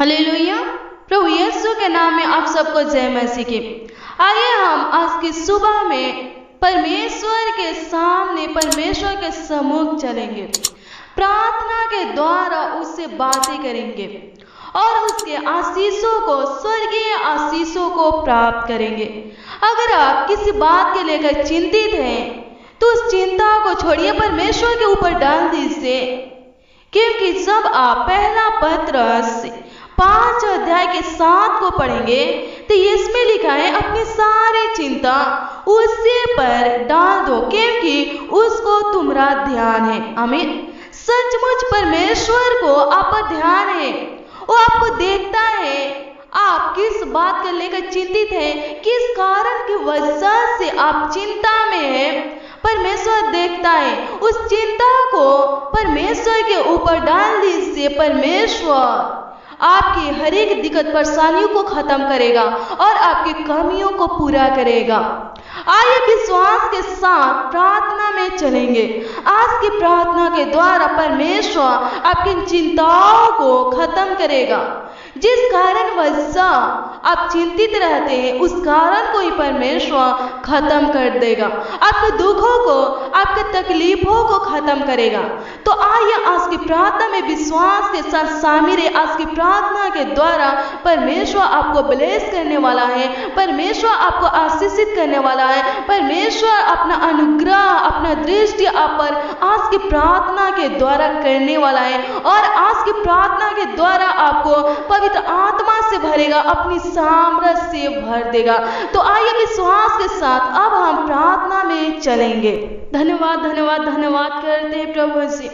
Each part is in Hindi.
हालेलुया। प्रभु यीशु के नाम में आप सबको जय मसीह की। आइए हम आज की सुबह में परमेश्वर के सामने, परमेश्वर के सम्मुख चलेंगे, प्रार्थना के द्वारा उससे बातें करेंगे और उसके आशीषों को, स्वर्गीय आशीषों को प्राप्त करेंगे। अगर आप किसी बात के लेकर चिंतित हैं तो उस चिंता को छोड़िए, परमेश्वर के ऊपर डाल दीजिए, क्योंकि जब आप पहला पत्रस 5 अध्याय के 7 को पढ़ेंगे तो इसमें लिखा है, अपनी सारी चिंता उसी पर डाल दो क्योंकि उसको तुम्हारा ध्यान है। आमीन। सचमुच परमेश्वर को आप पर ध्यान है, वो आपको देखता है आप किस बात को लेकर चिंतित हैं, किस कारण की वजह से आप चिंता में हैं, परमेश्वर देखता है। उस चिंता को परमेश्वर के ऊपर डाल दीजिए, परमेश्वर आपकी हर एक दिक्कत परेशानियों को खत्म करेगा और आपकी कमियों को पूरा करेगा। आइए विश्वास के साथ प्रार्थना में चलेंगे। आज की प्रार्थना के द्वारा परमेश्वर आपकी चिंताओं को खत्म करेगा। जिस कारण वजह आप चिंतित रहते हैं उस कारण को ही परमेश्वर खत्म कर देगा, आपके दुखों को, आपके तकलीफों को खत्म करेगा। तो आइए आज की प्रार्थना में विश्वास के साथ शामिल है। आज की प्रार्थना के द्वारा परमेश्वर आपको ब्लेस करने वाला है, परमेश्वर आपको आशीषित करने वाला है, परमेश्वर अपना अनुग्रह, अपना दृष्टि आप पर आज की प्रार्थना के द्वारा करने वाला है और आज की प्रार्थना के द्वारा आपको पवित्र आत्मा से भरेगा, अपनी सामर्थ्य से भर देगा। तो आइए विश्वास के साथ अब हम प्रार्थना में चलेंगे। धन्यवाद धन्यवाद धन्यवाद करते हैं प्रभु जी।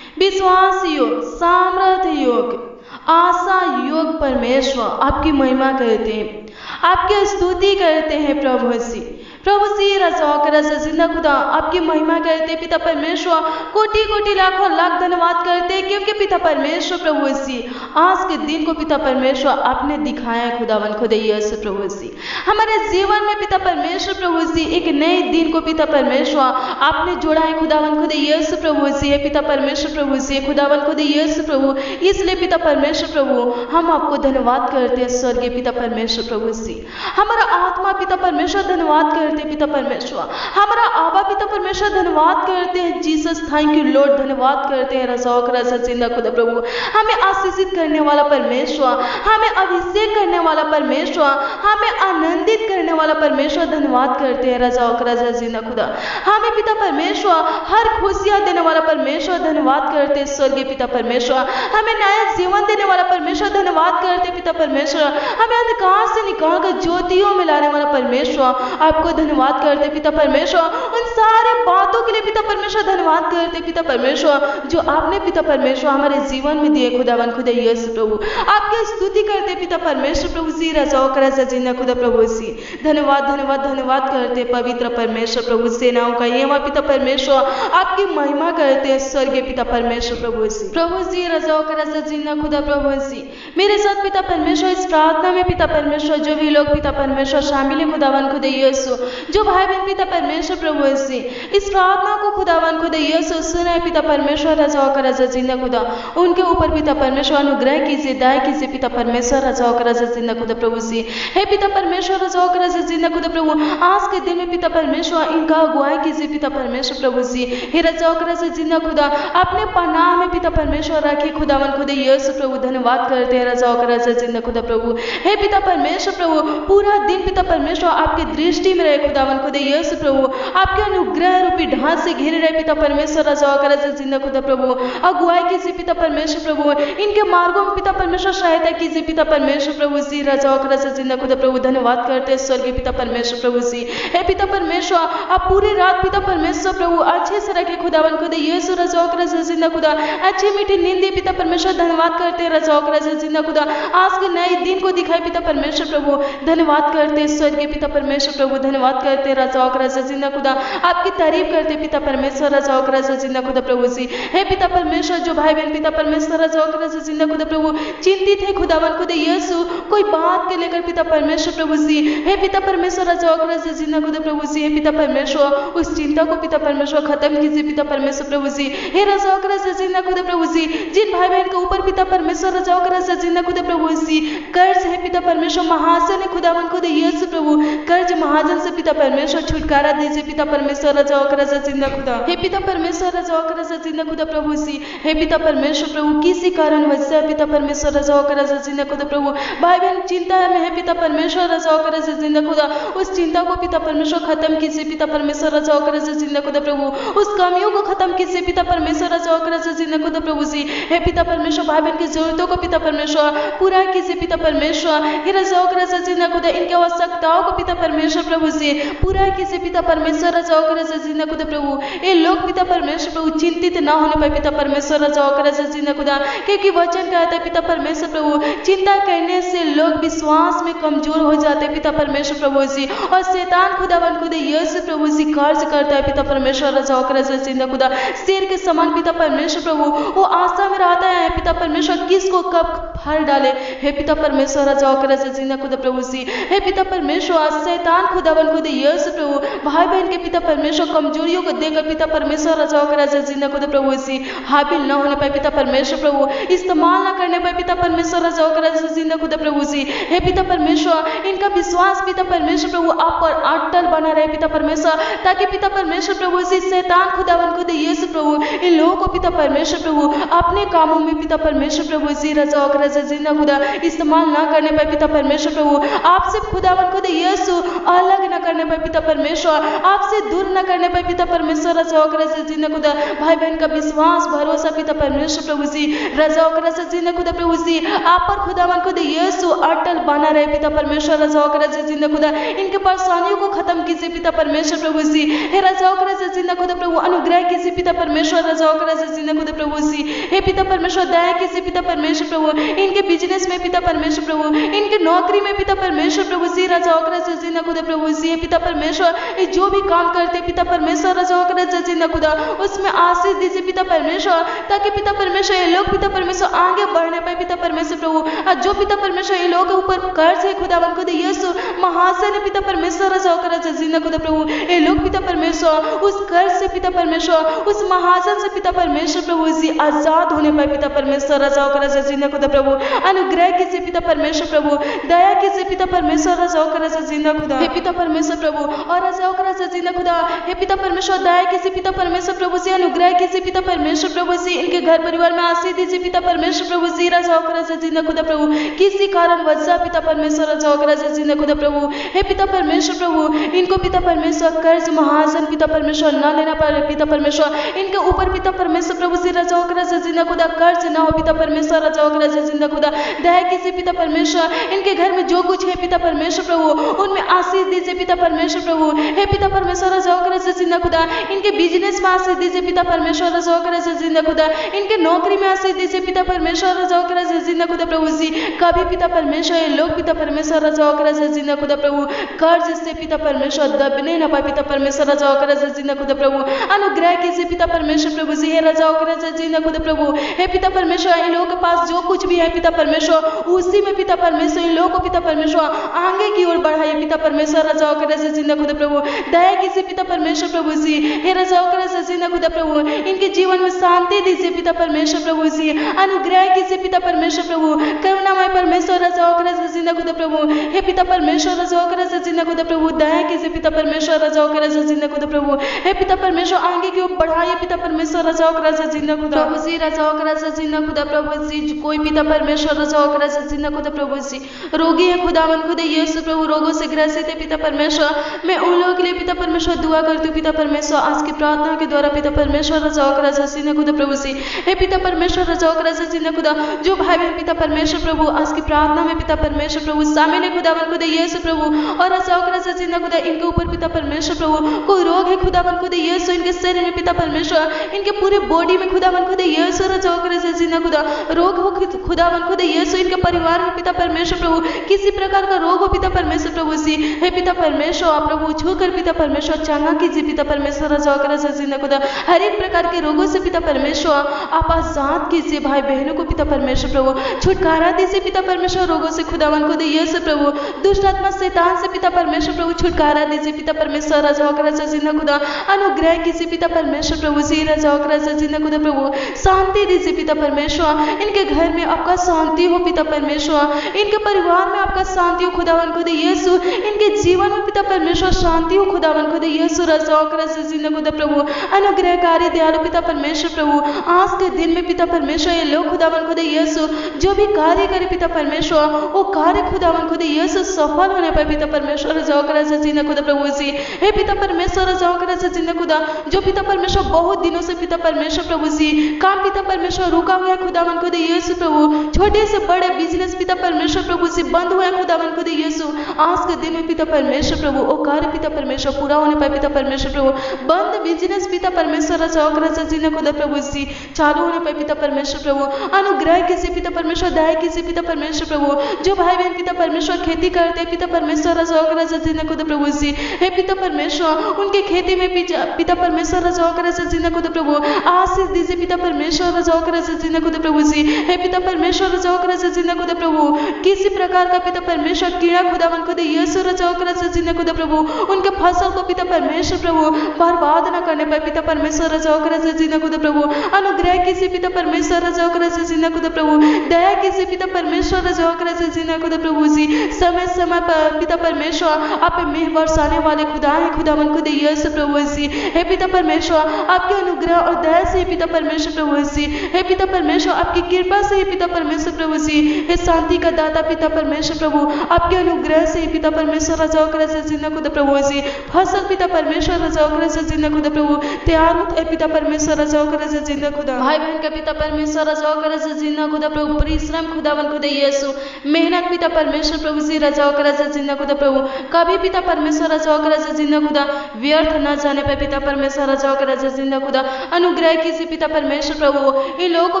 विश्वास योग, सामर्थ्य योग, आशा योग परमेश्वर आपकी महिमा करते हैं, आपकी स्तुति करते हैं प्रभु जी। प्रभु जी राजा जिंदा खुदा आपकी महिमा करते पिता परमेश्वर, कोटि कोटि लाखों लाख धन्यवाद करते क्योंकि पिता परमेश्वर प्रभु जी आज के दिन को पिता परमेश्वर आपने दिखाया खुदावन खुदा यीशु प्रभु जी। हमारे जीवन में पिता परमेश्वर प्रभु जी एक नए दिन को पिता परमेश्वर आपने जोड़ा है खुदावन खुदा यीशु प्रभु जी है पिता परमेश्वर प्रभु जी, खुदावन खुदा यीशु प्रभु। इसलिए पिता परमेश्वर प्रभु हम आपको धन्यवाद करते हैं स्वर्गीय पिता परमेश्वर प्रभु जी। हमारा आत्मा पिता परमेश्वर धन्यवाद करते पिता परमेश्वर, हमारा आबा पिता परमेश्वर धन्यवाद करते हैं जीसस, थैंक यू लॉर्ड, धन्यवाद करते हैं राजा जिंदा खुदा प्रभु। हमें आशीषित करने वाला परमेश्वर, हमें अभिषेक करने वाला परमेश्वर, हमें आनंदित करने वाला परमेश्वर, धन्यवाद करते हैं राजा जिंदा खुदा। हमें पिता परमेश्वर हर खुशियां देने वाला परमेश्वर, धन्यवाद करते हैं स्वर्गीय पिता परमेश्वर। हमें नया जीवन देने वाला परमेश्वर, धन्यवाद करते पिता परमेश्वर। हमें अंधकार से निकालकर ज्योतियों में लाने वाला परमेश्वर, आपको धन्यवाद करते पिता परमेश्वर। उन सारे बातों के लिए पिता परमेश्वर धन्यवाद करते पिता परमेश्वर जो आपने पिता परमेश्वर हमारे जीवन में दिए खुदावन खुदा यीशु प्रभु। आपकी स्तुति करते पिता परमेश्वर प्रभु जी राजा जिंदा खुदा प्रभु जी। धन्यवाद धन्यवाद धन्यवाद करते पवित्र परमेश्वर प्रभु, सेनाओं का यहोवा पिता परमेश्वर आपकी महिमा करते स्वर्गीय पिता परमेश्वर प्रभु जी। प्रभु जी राजा जिंदा खुदा प्रभु जी। मेरे साथ पिता परमेश्वर इस प्रार्थना में पिता परमेश्वर जो भी लोग पिता परमेश्वर शामिल है खुदावन खुदा यीशु, जो भाई बहन पिता परमेश्वर प्रभु जी इस प्रार्थना को खुदावन खुदा यीशु सुना है पिता परमेश्वर राजा जिंदा खुदा, उनके ऊपर पिता परमेश्वर अनुग्रह कीजिए, दया कीजिए पिता परमेश्वर राजा जिंदा खुदा प्रभु जी। हे पिता परमेश्वर राजा जिंदा खुदा प्रभु, आज के दिन में पिता परमेश्वर इनका अगुवाई कीजिए पिता परमेश्वर प्रभु जी। हे राजा जिंदा खुदा अपने पनाह में पिता परमेश्वर रखे खुदावन खुदा यीशु प्रभु, धन्यवाद करते हैं राजा जिंदा खुदा प्रभु। हे पिता परमेश्वर प्रभु पूरा दिन पिता परमेश्वर आपकी दृष्टि में रहे खुदावन खुदा यीशु प्रभु, आपके अनुग्रह रूपी ढांच से घिरे रहे पिता परमेश्वर राजा जिंदा खुदा प्रभु। अगुवाई कीजिए पिता परमेश्वर प्रभु, इनके मार्गों में पिता परमेश्वर सहायता कीजिए पिता परमेश्वर प्रभु जी राजा जिंदा खुदा प्रभु। धन्यवाद करते हैं स्वर्गीय पिता परमेश्वर प्रभु जी। हे पिता परमेश्वर आप पूरी रात पिता परमेश्वर प्रभु अच्छे से रखे खुदावन खुदा यीशु राजा जिंदा खुदा, अच्छी मीठी नींद पिता परमेश्वर, धन्यवाद करते हैं राजा जिंदा खुदा। आज के नए दिन को दिखाए पिता परमेश्वर प्रभु, धन्यवाद करते हैं स्वर्गीय पिता परमेश्वर प्रभु। धन्यवाद करते हैं राजा जिंदा खुदा, आपकी तारीफ करते पिता परमेश्वर राजा जिंदा खुदा प्रभु जी। हे पिता परमेश्वर जो भाई बहन पिता परमेश्वर राजा जिंदा खुदा प्रभु चिंतित है खुदावन खुदा यीशु कोई बात के लेकर पिता परमेश्वर प्रभु जी, हे पिता परमेश्वर राजा जिंदा खुदा प्रभु जी। हे पिता परमेश्वर उस चिंता को पिता परमेश्वर खत्म कीजिए पिता परमेश्वर प्रभु जी। हे राजा जिंदा खुदा प्रभु जी, जिन भाई बहन के ऊपर पिता परमेश्वर राजा जिंदा खुदा प्रभु सी कर्ज है पिता परमेश्वर महाजन है खुदावन खुद यीशु प्रभु, कर्ज महाजन से पिता परमेश्वर छुटकारा दीजिए पिता परमेश्वर राजा और राजा जिंदा खुदा। हे पिता परमेश्वर राजा और राजा जिंदा खुदा प्रभु सी, हे पिता परमेश्वर प्रभु किसी कारण वजह है पिता परमेश्वर राजा और राजा जिंदा खुदा प्रभु, भाई बहन चिंता में है पिता परमेश्वर राजा और राजा जिंदा खुदा, उस चिंता को पिता परमेश्वर खत्म कीजिए पिता परमेश्वर राजा और राजा जिंदा खुदा प्रभु, उस कमियों को खत्म कीजिए पिता परमेश्वर राजा और राजा जिंदा खुदा प्रभु सी। हे पिता परमेश्वर भाई बहन की जरूरतों को पिता परमेश्वर पूरा कीजिए पिता परमेश्वर, हे राजा और राजा जिंदा खुदा इनके आवश्यकताओं को पिता परमेश्वर प्रभु से पूरा कीजिए पिता परमेश्वर राजा और राजा जिंदा खुदा प्रभु। ये लोग पिता परमेश्वर प्रभु चिंतित ना होने पाए पिता परमेश्वर राजा और राजा जिंदा खुदा, क्योंकि वचन कहता है पिता परमेश्वर प्रभु चिंता करने से लोग विश्वास में कमजोर हो जाते हैं पिता परमेश्वर प्रभु जी, और शैतान खुदावन खुदा यीशु प्रभु जी कार्य करता है पिता परमेश्वर राजा और राजा जिंदा खुदा, शेर के समान पिता परमेश्वर प्रभु वो आशा में रहता है पिता परमेश्वर किसको कब फल डाले। हे पिता परमेश्वर राजा और राजा जिंदा खुदा प्रभु जी, हे पिता परमेश्वर शैतान खुदावन खुदा यीशु प्रभु भाई बहन के पिता परमेश्वर कमजोरियों को देकर पिता परमेश्वर राजा और राजा जिंदा खुदा प्रभु जी हाबिल न होने पाए पिता परमेश्वर प्रभु, इस्तेमाल न करने पाए पिता परमेश्वर राजा और राजा जिंदा खुदा प्रभु जी। हे पिता परमेश्वर इनका विश्वास पिता परमेश्वर प्रभु आप पर अटल बना रहे पिता परमेश्वर, ताकि पिता परमेश्वर प्रभु जी शैतान खुदावन खुदा यीशु प्रभु इन लोगों को पिता परमेश्वर प्रभु अपने कामों में पिता परमेश्वर प्रभु जी राजा और राजा जिंदा खुदा इस्तेमाल न करने पाए पिता परमेश्वर प्रभु, आपसे खुदावन खुदा यीशु अलग न करने पाए पिता परमेश्वर, आपसे दूर न करने पाए पिता परमेश्वर राजा और राजा जिंदा खुदा, भाई बहन का विश्वास भरोसा पिता परमेश्वर प्रभु जी राजा और राजा जिंदा खुदा प्रभु जी आप पर खुदावन खुदा यीशु अटल बना रहे पिता परमेश्वर राजा और राजा जिंदा खुदा, इनके परेशानियों को खत्म कीजिए पिता परमेश्वर प्रभु जी। हे राजा और राजा जिंदा खुदा प्रभु अनुग्रह कीजिए पिता परमेश्वर राजा और राजा जिंदा खुदा प्रभु जी। हे पिता परमेश्वर दया कीजिए पिता परमेश्वर प्रभु इनके बिजनेस में पिता परमेश्वर प्रभु, इनके नौकरी में पिता परमेश्वर प्रभु जी राजा और राजा जिंदा खुदा प्रभु जी। हे पिता परमेश्वर जो भी काम करते पिता परमेश्वर राजा और राजा जिंदा खुदा उसमें आशीष दीजिए पिता परमेश्वर, ताकि पिता परमेश्वर ये लोग पिता परमेश्वर आगे बढ़ने पाए पिता परमेश्वर प्रभु, और जो पिता परमेश्वर ये लोगों के ऊपर कर्ज है खुदावन खुदा यीशु महाजन है पिता परमेश्वर राजा और राजा जिंदा खुदा प्रभु, ये लोग पिता परमेश्वर उस कर्ज से पिता परमेश्वर उस महाजन से पिता परमेश्वर प्रभु जी आजाद होने पाए पिता परमेश्वर राजा और राजा जिंदा खुदा प्रभु, अनुग्रह कीजिए पिता परमेश्वर प्रभु, दया कीजिए पिता परमेश्वर राजा और राजा जिंदा खुदा। हे पिता परमेश्वर प्रभु और राजा और राजा जिंदा खुदा, हे पिता परमेश्वर दया कीजिए पिता परमेश्वर प्रभु से, अनुग्रह कीजिए पिता परमेश्वर प्रभु से, इनके घर परिवार में आशीष दीजिए पिता परमेश्वर प्रभु जी राजा और राजा जिंदा खुदा प्रभु, किसी कारण वजह पिता परमेश्वर राजा और राजा जिंदा खुदा प्रभु। हे पिता परमेश्वर प्रभु इनको पिता परमेश्वर कर्ज महाजन पिता परमेश्वर न लेना पड़े पिता परमेश्वर, इनके ऊपर पिता परमेश्वर प्रभु से राजा और राजा जिंदा खुदा कर्ज न हो पिता परमेश्वर राजा और राजा जिंदा खुदा, दया कीजिए पिता परमेश्वर, इनके घर में जो कुछ है पिता परमेश्वर प्रभु उनमें आशीष दीजिए पिता परमेश्वर प्रभु। हे पिता परमेश्वर राजा और राजा जिंदा खुदा इनके बिजनेस में आशीष दीजिए पिता परमेश्वर राजा और राजा जिंदा खुदा, इनके नौकरी में आशीष दीजिए पिता परमेश्वर राजा और राजा जिंदा खुदा प्रभु जी। कभी पिता परमेश्वर ये लोग पिता परमेश्वर राजा और राजा जिंदा खुदा प्रभु कर्ज से पिता परमेश्वर दबने न पाए पिता परमेश्वर राजा और राजा जिंदा खुदा प्रभु, अनुग्रह कीजिए पिता परमेश्वर प्रभु जी। हे राजा और राजा जिंदा खुदा प्रभु, हे पिता परमेश्वर इन लोगों के पास जो कुछ भी है पिता परमेश्वर उसी में पिता परमेश्वर इन लोगों को पिता परमेश्वर आगे की ओर बढ़ाइए पिता परमेश्वर राजा और राजा जिंदा खुदा प्रभु, दया कीजिए पिता परमेश्वर प्रभु जी। हे राजा और राजा जिंदा खुदा प्रभु इनके जीवन में शांति दीजिए पिता परमेश्वर प्रभु जी, अनुग्रह कीजिए पिता परमेश्वर प्रभु, करुणामय परमेश्वर राजा और राजा जिंदा खुदा प्रभु। हे पिता परमेश्वर राजा और राजा जिंदा खुदा प्रभु दया कीजिए पिता परमेश्वर राजा और राजा जिंदा खुदा प्रभु, हे पिता परमेश्वर आगे की ओर बढ़ाइए पिता परमेश्वर राजा और राजा जिंदा खुदा प्रभु जी राजा और राजा जिंदा खुदा प्रभु जी। कोई पिता परमेश्वर राजा और राजा जिंदा खुदा प्रभु जी रोगी है खुदावन खुदा यीशु प्रभु, रोगों से ग्रसित है पिता परमेश्वर, मैं उन लोगों के लिए पिता परमेश्वर दुआ करती हूँ पिता परमेश्वर आज की प्रार्थना के द्वारा पिता परमेश्वर राजा और राजा जिंदा खुदा प्रभु जी। हे पिता परमेश्वर राजा और राजा जिंदा खुदा जो भाई बहन पिता परमेश्वर प्रभु आज की प्रार्थना में पिता परमेश्वर प्रभु शामिल है खुदावन खुदा यीशु प्रभु, और राजा और राजा जिंदा खुदा इनके ऊपर पिता परमेश्वर प्रभु कोई रोग है खुदावन खुदा यीशु, इनके शरीर में पिता परमेश्वर इनके पूरे बॉडी में खुदावन खुदा यीशु राजा और राजा जिंदा खुदा रोग हो खुदावन खुदा यीशु, इनके परिवार में पिता परमेश्वर प्रभु किसी प्रकार का रोग हो पिता परमेश्वर प्रभु जी। हे पिता परमेश्वर प्रभु छूकर पिता परमेश्वर चंगा कीजिए पिता परमेश्वर राजा और राजा जिंदा खुदा, हर एक प्रकार के रोगों से पिता परमेश्वर आप आजाद कीजिए भाई बहनों को पिता परमेश्वर प्रभु, छुटकारा दीजिए पिता परमेश्वर रोगों से खुदावन खुदा यीशु प्रभु, दुष्ट आत्मा शैतान से पिता परमेश्वर प्रभु छुटकारा दीजिए पिता परमेश्वर राजा और राजा जिंदा खुदा, अनुग्रह कीजिए पिता परमेश्वर प्रभु जी राजा और राजा जिंदा खुदा प्रभु, शांति दीजिए पिता परमेश्वर, इनके घर में आपका शांति हो पिता परमेश्वर, इनके परिवार में आपका शांति हो खुदावन खुदा यीशु, इनके जीवन में पिता परमेश्वर शांति हो खुदावन खुदा यीशु रजाओ कर जिंदा खुदा प्रभु, अनुग्रहकारी दयालु पिता परमेश्वर प्रभु, आज के दिन में पिता परमेश्वर ये लोग खुदावन खुदा यीशु जो भी कार्य करे पिता परमेश्वर, वो कार्य खुदावन खुदा यीशु सफल होने पर पिता परमेश्वर रजाओ कर जिंदा खुदा प्रभु जी, हे पिता परमेश्वर रजाओ कर जिंदा खुदा, जो पिता परमेश्वर बहुत दिनों से पिता परमेश्वर प्रभु जी काम पिता परमेश्वर रुका हुआ है खुदावन खुदा यीशु प्रभु, छोटे से बड़े बिजनेस पिता परमेश्वर प्रभु जी बंद हुआ है खुदावन खुदा यीशु, आज के दिन में पिता परमेश्वर प्रभु वो कार्य पिता परमेश्वर पूरा होने पर पिता परमेश्वर प्रभु, बंद बिजनेस पिता परमेश्वर रजाओ कर जिंदा खुदा प्रभु जी चालू होने पर पिता परमेश्वर प्रभु, अनुग्रह किसी पिता परमेश्वर, दया किसी पिता परमेश्वर प्रभु, जो भाई बहन पिता परमेश्वर खेती करते पिता परमेश्वर रजाओ कर जिंदा खुदा प्रभु जी, हे पिता परमेश्वर उनके खेती में पिता परमेश्वर रजाओ कर जिंदा खुदा प्रभु, आशीष दीजिए पिता परमेश्वर रजाओ कर जिंदा खुदा प्रभु जी, हे पिता परमेश्वर रजाओ कर जिंदा खुदा प्रभु, किसी प्रकार का पिता परमेश्वर कीड़ा खुदावन खुदा यीशु रजाओ कर जिंदा खुदा प्रभु, उनके फसल को पिता परमेश्वर प्रभु बर्बाद न करने पर पिता परमेश्वर रजाओ कर जिंदा खुदा प्रभु, अनुग्रह किसी पिता परमेश्वर रजाओ कर जिंदा खुदा प्रभु, दया किसी पिता परमेश्वर रजाओ कर जिंदा खुदा प्रभु जी, समय समय पर पिता परमेश्वर आप मेह बरसाने वाले खुदा है खुदावन खुदा यीशु प्रभु जी, हे पिता परमेश्वर आपके अनुग्रह और दया से पिता परमेश्वर प्रभु जी, हे पिता परमेश्वर आपकी कृपा से पिता परमेश्वर प्रभु जी, हे शांति का दाता पिता परमेश्वर प्रभु, आपके अनुग्रह से पिता परमेश्वर रजाओ कर जिंदा खुदा प्रभु जी, फसल पिता परमेश्वर रजाओ कर जिंदा खुदा प्रभु तैयार होता है पिता परमेश्वर रजाओ कर जिंदा खुदा, भाई बहन का पिता परमेश्वर रजाओ कर जिंदा खुदा प्रभु, परिश्रम खुदावन खुदा यीशु, मेहनत पिता परमेश्वर प्रभु जी रजाओ कर जिंदा खुदा प्रभु, कभी पिता परमेश्वर रजाओ कर जिंदा खुदा व्यर्थ न जाने पर पिता परमेश्वर रजाओ कर जिंदा खुदा, अनुग्रह किसी पिता परमेश्वर प्रभु, इन लोगों को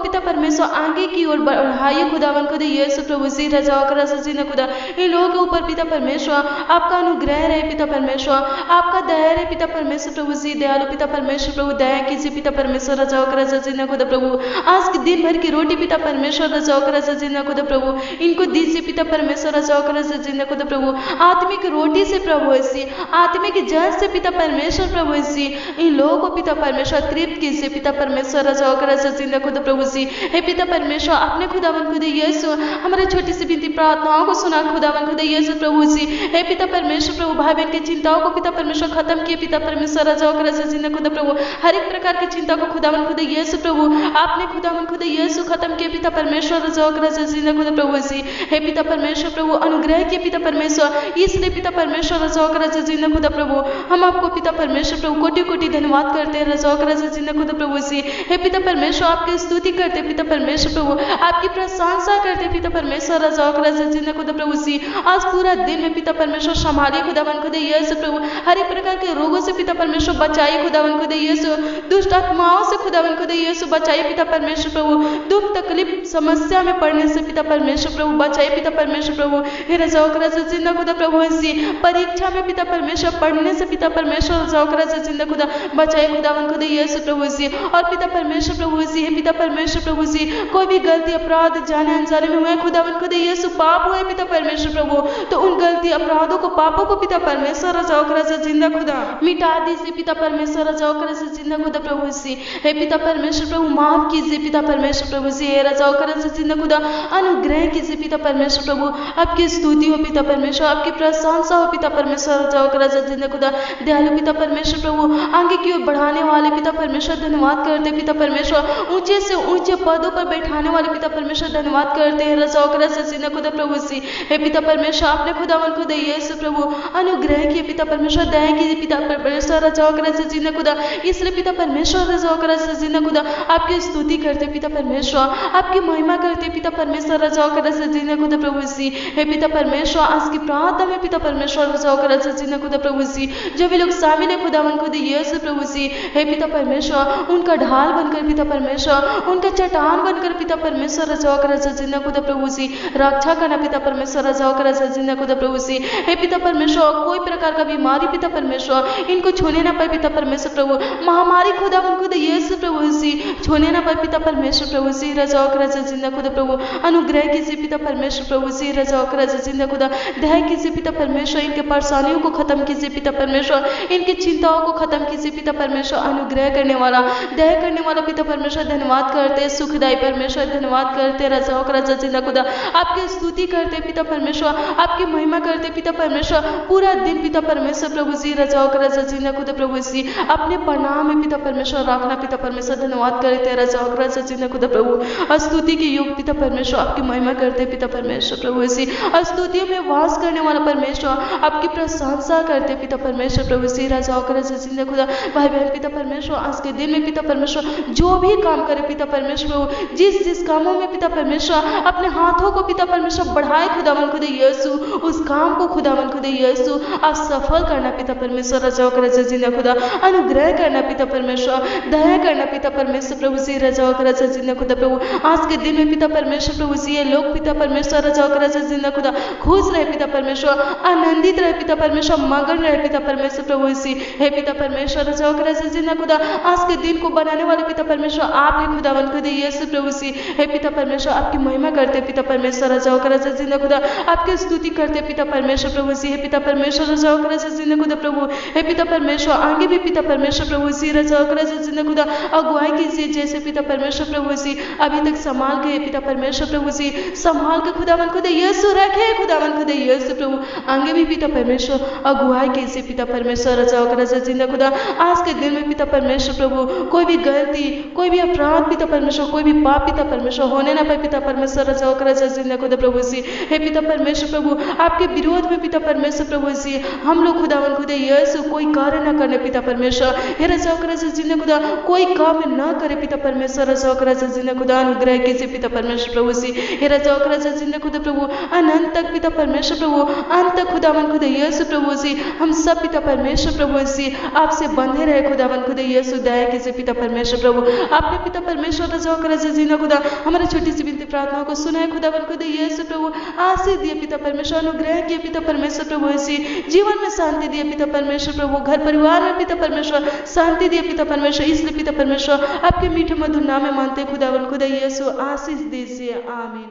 पिता परमेश्वर आगे की ओर बढ़ाइए खुदावन खुदा यीशु प्रभु जी रजाओ कर जिंदा खुदा, इन लोगों के ऊपर पिता परमेश्वर आपका अनुग्रह रहे पिता परमेश्वर, आपका दया रहे पिता परमेश्वर प्रभु जी, दयालु पिता परमेश्वर प्रभु, दया कीजिए पिता परमेश्वर रजाओ कर जिंदा खुदा प्रभु, आज के दिन भर की रोटी पिता परमेश्वर रजाओ कर जिंदा खुदा प्रभु, इनको दीजिए पिता परमेश्वर रजाओ कर जिंदा खुदा प्रभु, आत्मिक रोटी से प्रभु जी, आत्मिक जल से पिता परमेश्वर प्रभु जी, इन लोगों को पिता परमेश्वर तृप्त कीजिए पिता परमेश्वर रजाओ कर जिंदा खुदा प्रभु जी, हे पिता परमेश्वर अपने खुदावन खुदा यीशु हमारे छोटी सी विनती प्रार्थनाओं को सुना खुदावन खुदा यीशु प्रभु जी, हे पिता परमेश्वर प्रभु भाई बहन की चिंताओं को पिता परमेश्वर खत्म किए पिता परमेश्वर रजाओ कर जिंदा खुदा प्रभु, हर एक प्रकार की चिंता को खुदावन खुदा यीशु प्रभु आपने खुदावन खुदा यीशु खत्म किए पिता परमेश्वर रजाओ कर जिंदा खुदा प्रभु जी, हे पिता परमेश्वर प्रभु अनुग्रह किए पिता परमेश्वर, इसलिए पिता परमेश्वर रजाओ कर जिंदा खुदा प्रभु, हम आपको पिता परमेश्वर प्रभु कोटि कोटि धन्यवाद करते हैं रजाओ कर जिंदा खुदा प्रभु जी, हे पिता परमेश्वर आपकी स्तुति करते पिता परमेश्वर प्रभु, आपकी प्रशंसा करते पिता परमेश्वर रजाओ कर जिंदा खुदा प्रभु जी, आज पूरा दिन में पिता परमेश्वर संभालिए खुदावन खुदा यीशु प्रभु, हर एक प्रकार के रोगों से पिता परमेश्वर बचाइए खुदावन खुदा यीशु, दुष्ट आत्माओं से खुदावन खुदा यीशु बचाइए पिता परमेश्वर प्रभु, दुख तकलीफ समस्या में पड़ने से पिता परमेश्वर प्रभु बचाइए पिता परमेश्वर प्रभु, हे रजाओ कर जिंदा खुदा प्रभु जी, परीक्षा में पिता परमेश्वर पढ़ने से पिता परमेश्वर रजाओ कर जिंदा खुदा बचाइए खुदावन खुदा यीशु प्रभु जी, और पिता परमेश्वर प्रभु जी, हे पिता परमेश्वर प्रभु जी, कोई भी गलती अपराध जाने अनजाने में हुए खुदावन खुदा यीशु पाप हुए पिता परमेश्वर प्रभु, तो उन गलती अपराधों को पापों को पिता परमेश्वर रजाओ कर जिंदा खुदा मिटा दीजिए पिता परमेश्वर रजाओ कर जिंदा खुदा प्रभु जी, हे पिता परमेश्वर प्रभु माफ कीजिए पिता परमेश्वर प्रभु जी, हे रजाओ कर जिंदा खुदा अनुग्रह कीजिए पिता परमेश्वर प्रभु, आपकी स्तुति हो पिता परमेश्वर, आपकी प्रशंसा हो पिता परमेश्वर रजाओ कर जिंदा खुदा, दयालु पिता परमेश्वर प्रभु आगे की ओर बढ़ाने वाले पिता परमेश्वर धन्यवाद करते पिता परमेश्वर, ऊंचे से ऊंचे पदों पर बैठाने वाले पिता परमेश्वर धन्यवाद करते हैं रजाओ कर जिंदा खुदा प्रभु जी, हे पिता परमेश्वर आपने खुदावन खुदा यीशु प्रभु अनुग्रह किए पिता परमेश्वर, दया कीजिए पिता परमेश्वर रजाओ कर जिंदा खुदा, इसलिए पिता परमेश्वर रजाओ कर जिंदा खुदा आपकी स्तुति करते पिता परमेश्वर, आपकी महिमा करते पिता परमेश्वर रजाओ कर जिंदा खुदा प्रभु जी, हे पिता परमेश्वर आज की प्रार्थना में पिता परमेश्वर रजाओ कर जिंदा खुदा प्रभु जी, जो भी लोग शामिल है खुदावन खुदा यीशु प्रभु जी, हे पिता परमेश्वर उनका ढाल बनकर पिता परमेश्वर, उनका चट्टान बनकर पिता परमेश्वर रजाओ कर जिंदा खुदा प्रभु जी, रक्षा करना पिता परमेश्वर रजाओ कर जिंदा खुदा प्रभु जी, हे पिता परमेश्वर कोई प्रकार का बीमारी पिता परमेश्वर इनको छूने ना पाए पिता परमेश्वर प्रभु, महामारी खुदावन खुदा यीशु प्रभु जी छूने ना पाए पिता परमेश्वर प्रभु जी, रजाओ कर जिंदा खुदा प्रभु, अनुग्रह कीजिए पिता परमेश्वर प्रभु जी, रजाओ कर जिंदा खुदा, दया कीजिए पिता परमेश्वर, इनके परेशानियों को खत्म कीजिए पिता परमेश्वर, इनकी चिंताओं को खत्म कीजिए पिता परमेश्वर, अनुग्रह करने वाला दया करने वाला पिता परमेश्वर धन्यवाद करते, सुखदायी परमेश्वर धन्यवाद करते, रजाओ राजा जिंदा खुदा, आपकी स्तुति करते पिता परमेश्वर, आपकी महिमा करते पिता परमेश्वर, पूरा दिन पिता परमेश्वर प्रभु जी राजा जिंदा खुदा प्रभु जी अपने प्रणाम में पिता परमेश्वर रखना पिता परमेश्वर, धन्यवाद करते राजा जिंदा खुदा प्रभु, स्तुति के योग पिता परमेश्वर आपकी महिमा करते पिता परमेश्वर प्रभु जी, स्तुतियों में वास करने वाला परमेश्वर आपकी प्रशंसा करते पिता परमेश्वर प्रभु जी राजा जिंदा खुदा। भाई बहन पिता परमेश्वर आज के दिन में पिता परमेश्वर जो भी काम करे पिता परमेश्वर प्रभु, जिस जिस कामों में पिता परमेश्वर अपने हाथों को पिता परमेश्वर बढ़ाए खुदावन खुदा यीशु, उस काम को खुदावन खुदा यीशु आप सफल करना पिता परमेश्वर राजा जिंदा खुदा, अनुग्रह करना पिता परमेश्वर, दया करना पिता परमेश्वर प्रभु जी राजा जिंदा खुदा प्रभु। आज के दिन में पिता परमेश्वर प्रभु जी ये लोग पिता परमेश्वर राजा जिंदा खुदा खुश रहे पिता परमेश्वर, आनंदित रहे पिता परमेश्वर, मगन रहे पिता परमेश्वर प्रभु जी। हे पिता परमेश्वर राजा जिंदा खुदा, आज के दिन को बनाने वाले पिता परमेश्वर आप ही खुदावन खुदा यीशु प्रभु जी। हे पिता परमेश्वर आपकी महिमा करते पिता परमेश्वर राजा जिंदा खुदा, आपकी स्तुति करते पिता परमेश्वर प्रभु जी। हे पिता परमेश्वर राजा जिंदा खुदा प्रभु, हे पिता परमेश्वर आगे भी पिता परमेश्वर प्रभु जी राजा जिंदा खुदा अगुवाई कीजिए, जैसे पिता परमेश्वर प्रभु जी अभी तक संभाल के पिता परमेश्वर प्रभु जी संभाल के खुदावन खुदा यीशु रखे खुदावन खुदा यीशु प्रभु, आगे भी पिता परमेश्वर अगुवाई कीजिए पिता परमेश्वर राजा जिंदा खुदा। आज के दिन में पिता परमेश्वर प्रभु कोई भी गलती, कोई भी अपराध पिता परमेश्वर, कोई भी पाप पिता परमेश्वर होने ना पाए पिता परमेश्वर राजा जिंदा खुदा प्रभु जी। हे पिता परमेश्वर प्रभु आपके विरोध में पिता परमेश्वर प्रभु जी हम लोग खुदावन खुदा यीशु कोई कार्य न करने पिता परमेश्वर, हे राजा जिंदा खुदा कोई काम न करे पिता परमेश्वर राजा जिंदा खुदा, अनुग्रह कीजिए पिता परमेश्वर प्रभु जी। हे राजा जिंदा खुदा प्रभु अनंत तक पिता परमेश्वर प्रभु, अंत तक खुदावन खुदा यीशु प्रभु जी हम सब पिता परमेश्वर प्रभु जी आपसे बंधे रहे खुदावन खुदा यीशु, दया कीजिए पिता परमेश्वर प्रभु। आपने पिता परमेश्वर राजा जिंदा खुदा हमारे छोटी सी विनती प्रार्थनाओं को सुना है खुदावन खुदा यीशु प्रभु, आशीष दिए पिता परमेश्वर, अनुग्रह किए पिता परमेश्वर प्रभु जी, जीवन में शांति दिए पिता परमेश्वर प्रभु, घर परिवार में पिता परमेश्वर शांति दिए पिता परमेश्वर। इसलिए पिता परमेश्वर आपके मीठे मधुर नाम में मानते खुदावन खुदा यीशु, आशीष दीजिए, आमीन।